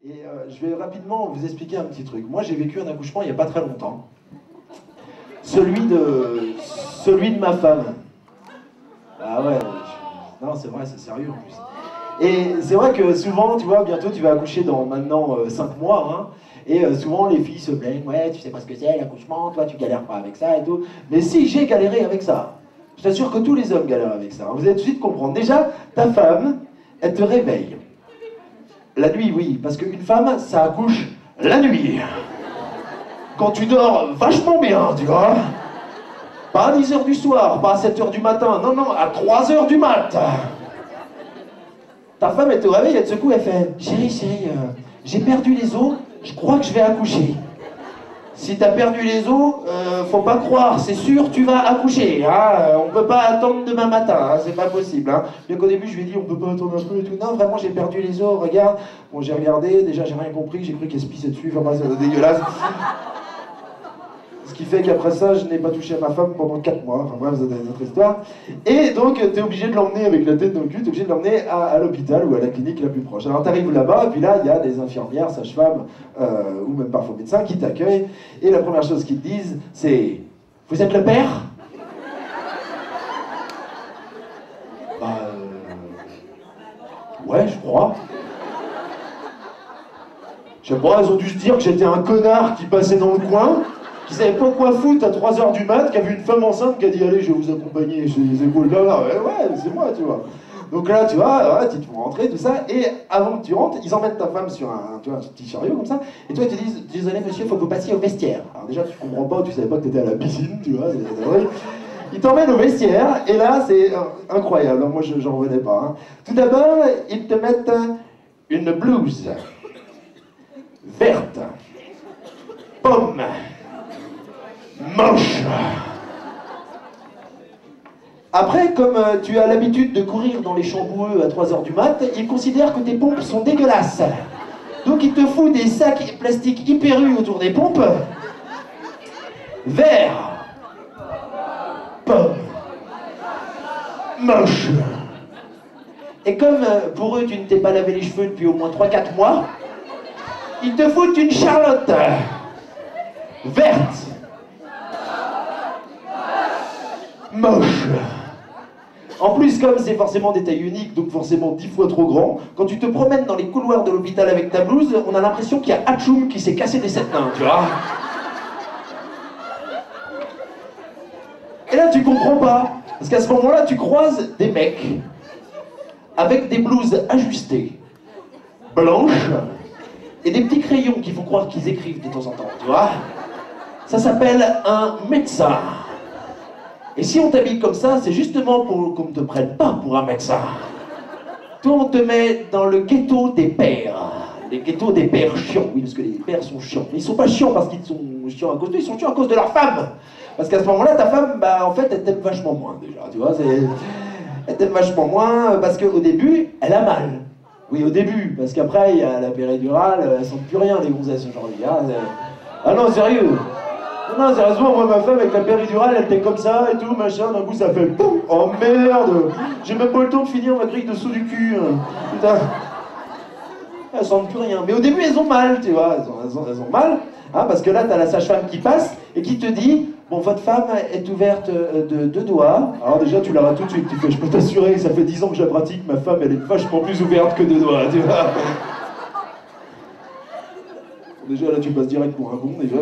Et je vais rapidement vous expliquer un petit truc. Moi, j'ai vécu un accouchement il n'y a pas très longtemps. Celui de ma femme. Ah ouais, non, c'est vrai, c'est sérieux en plus. Et c'est vrai que souvent, tu vois, bientôt tu vas accoucher dans maintenant 5 mois, hein, et souvent les filles se plaignent, ouais, tu sais pas ce que c'est l'accouchement, toi tu galères pas avec ça et tout. Mais si, j'ai galéré avec ça. Je t'assure que tous les hommes galèrent avec ça. Vous allez tout de suite comprendre. Déjà, ta femme, elle te réveille. La nuit, oui, parce qu'une femme, ça accouche la nuit. Quand tu dors vachement bien, tu vois. Pas à 10h du soir, pas à 7h du matin, non, non, à 3h du mat. Ta femme, elle te réveille, elle te secoue, elle fait « Chérie, chérie, j'ai perdu les os, je crois que je vais accoucher. » Si t'as perdu les os, faut pas croire, c'est sûr, tu vas accoucher. Hein, on peut pas attendre demain matin, hein, c'est pas possible. Hein. Bien qu'au début, je lui ai dit, on peut pas attendre un peu et tout. Non, vraiment, j'ai perdu les os, regarde. Bon, j'ai regardé, déjà, j'ai rien compris, j'ai cru qu'elle se pissait dessus, enfin, c'est dégueulasse. Ce qui fait qu'après ça, je n'ai pas touché à ma femme pendant 4 mois. Enfin bref, c'est une autre histoire. Et donc, tu es obligé de l'emmener avec la tête dans le cul, tu es obligé de l'emmener à l'hôpital ou à la clinique la plus proche. Alors, tu arrives là-bas, et puis là, il y a des infirmières, sages-femmes, ou même parfois médecins qui t'accueillent. Et la première chose qu'ils te disent, c'est « Vous êtes le père ?» Bah, ouais, je crois. Je sais pas, elles ont dû se dire que j'étais un connard qui passait dans le coin, qui savait pas quoi foutre à 3h du mat, qui a vu une femme enceinte qui a dit « Allez, je vais vous accompagner chez les épaules là, ouais, c'est moi, tu vois. » Donc là, tu vois, ouais, tu te font rentrer, tout ça, et avant que tu rentres, ils emmènent ta femme sur un petit chariot comme ça, et toi, ils te disent « Désolé monsieur, faut que vous passiez au vestiaire. » Alors déjà, tu comprends pas, tu savais pas que t'étais à la piscine, tu vois, c'est vrai. Ils t'emmènent au vestiaire, et là, c'est incroyable, moi, j'en revenais pas. Hein. Tout d'abord, ils te mettent une blouse verte, pomme, moche. Après, comme tu as l'habitude de courir dans les champs boueux à 3h du mat, ils considèrent que tes pompes sont dégueulasses. Donc ils te foutent des sacs plastiques hyper U autour des pompes. Vert, pomme, moche. Et comme pour eux tu ne t'es pas lavé les cheveux depuis au moins 3-4 mois, ils te foutent une charlotte verte, moche. En plus, comme c'est forcément des tailles uniques, donc forcément 10 fois trop grand, quand tu te promènes dans les couloirs de l'hôpital avec ta blouse, on a l'impression qu'il y a Hachoum qui s'est cassé des 7 mains, tu vois. Et là, tu comprends pas, parce qu'à ce moment-là, tu croises des mecs avec des blouses ajustées, blanches, et des petits crayons qui font croire qu'ils écrivent de temps en temps, tu vois. Ça s'appelle un médecin. Et si on t'habille comme ça, c'est justement pour qu'on ne te prenne pas pour un médecin. Toi, on te met dans le ghetto des pères. Les ghettos des pères chiants, oui, parce que les pères sont chiants. Mais ils sont pas chiants parce qu'ils sont chiants à cause d'eux, ils sont chiants à cause de leur femme. Parce qu'à ce moment-là, ta femme, bah, en fait, elle t'aime vachement moins, déjà, tu vois. Elle t'aime vachement moins parce qu'au début, elle a mal. Oui, au début, parce qu'après, il y a la péridurale, elles sentent plus rien, les gonzesses aujourd'hui. Hein, ah non, sérieux. Non, sérieusement, moi, ma femme, avec la péridurale, elle était comme ça et tout, machin, d'un coup, ça fait poum. Oh merde. J'ai même pas eu le temps de finir ma grille dessous du cul. Putain. Elles sentent plus rien. Mais au début, elles ont mal, tu vois. Elles ont mal, hein, parce que là, t'as la sage-femme qui passe et qui te dit « Bon, votre femme est ouverte de 2 doigts. » Alors déjà, tu l'auras tout de suite. Tu fais « Je peux t'assurer que ça fait 10 ans que je la pratique, ma femme, elle est vachement plus ouverte que 2 doigts. » Tu vois. Déjà, là, tu passes direct pour un con, déjà.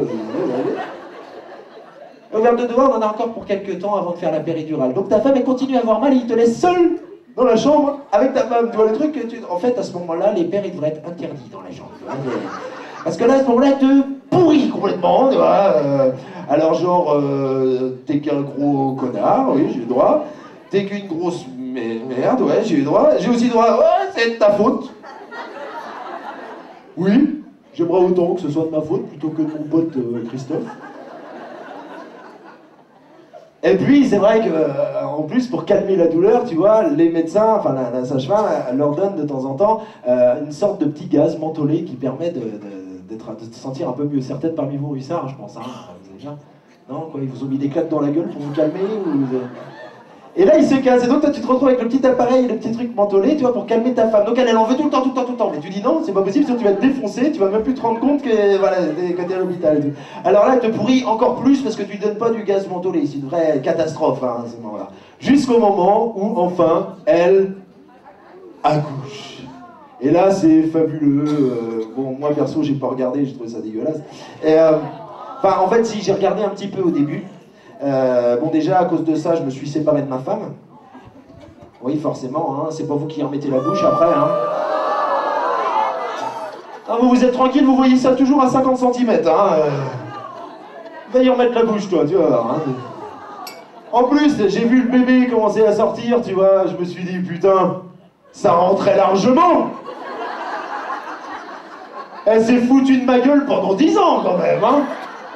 Ouvert de doigts, on en a encore pour quelques temps avant de faire la péridurale. Donc ta femme, elle continue à avoir mal et il te laisse seul dans la chambre avec ta femme. Tu vois le truc que tu... En fait, à ce moment-là, les pères, ils devraient être interdits dans la chambre. Tu vois, parce que là, à ce moment-là, ils te pourrit complètement, tu vois. Alors genre, t'es qu'un gros connard, oui, j'ai le droit. T'es qu'une grosse merde, ouais, j'ai le droit. J'ai aussi le droit, ouais, c'est de ta faute. Oui, j'aimerais autant que ce soit de ma faute plutôt que de mon pote Christophe. Et puis, c'est vrai que, en plus, pour calmer la douleur, tu vois, les médecins, enfin la sage-femme, leur donne de temps en temps une sorte de petit gaz mentholé qui permet de se sentir un peu mieux. Certaines parmi vous ont eu ça, je pense, hein, vous avez déjà. Non, quoi, ils vous ont mis des claques dans la gueule pour vous calmer ou... Et là, il se casse. Et donc, toi, tu te retrouves avec le petit appareil et le petit truc mentholé, tu vois, pour calmer ta femme. Donc, elle en veut tout le temps, tout le temps, tout le temps. Mais tu dis non, c'est pas possible, sinon tu vas te défoncer, tu vas même plus te rendre compte que, voilà, que t'es à l'hôpital. Alors là, elle te pourrit encore plus parce que tu lui donnes pas du gaz mentholé. C'est une vraie catastrophe, hein, à ce moment-là. Jusqu'au moment où, enfin, elle accouche. Et là, c'est fabuleux. Bon, moi, perso, j'ai pas regardé, j'ai trouvé ça dégueulasse. Et, enfin, en fait, si, j'ai regardé un petit peu au début. Bon, déjà, à cause de ça, je me suis séparé de ma femme. Oui, forcément, hein, c'est pas vous qui remettez la bouche après. Hein. Ah, vous êtes tranquille, vous voyez ça toujours à 50 cm. Hein. Va y remettre la bouche, toi, tu vas voir. Hein. En plus, j'ai vu le bébé commencer à sortir, tu vois, je me suis dit, putain, ça rentrait largement. Elle s'est foutue de ma gueule pendant 10 ans, quand même, hein.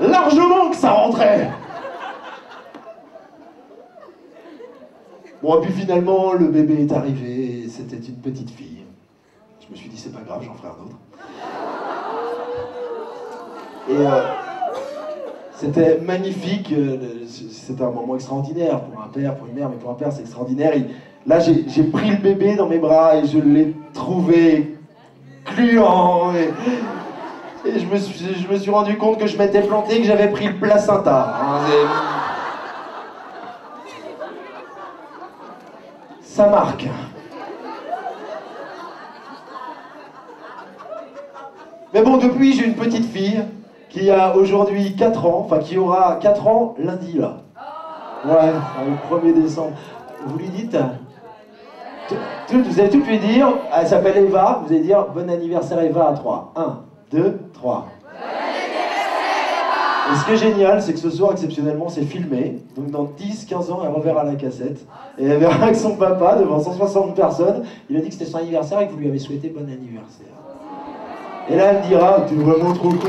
Largement que ça rentrait. Bon, et puis finalement, le bébé est arrivé, c'était une petite fille. Je me suis dit, c'est pas grave, j'en ferai un autre. Et c'était magnifique, c'était un moment extraordinaire pour un père, pour une mère, mais pour un père, c'est extraordinaire. Et là, j'ai pris le bébé dans mes bras et je l'ai trouvé gluant. Et je me suis rendu compte que je m'étais planté, que j'avais pris le placenta. Hein, ça marque. Mais bon, depuis, j'ai une petite fille qui a aujourd'hui 4 ans, enfin qui aura 4 ans lundi, là. Ouais, le 1er décembre. Vous lui dites... Vous allez tout lui dire, elle s'appelle Eva, vous allez dire bon anniversaire Eva à 3. 1, 2, 3. Et ce qui est génial, c'est que ce soir, exceptionnellement, c'est filmé. Donc dans 10-15 ans, elle reverra la cassette. Et elle verra que son papa, devant 160 personnes, il a dit que c'était son anniversaire et que vous lui avez souhaité bon anniversaire. Et là, elle me dira, t'es vraiment trop con.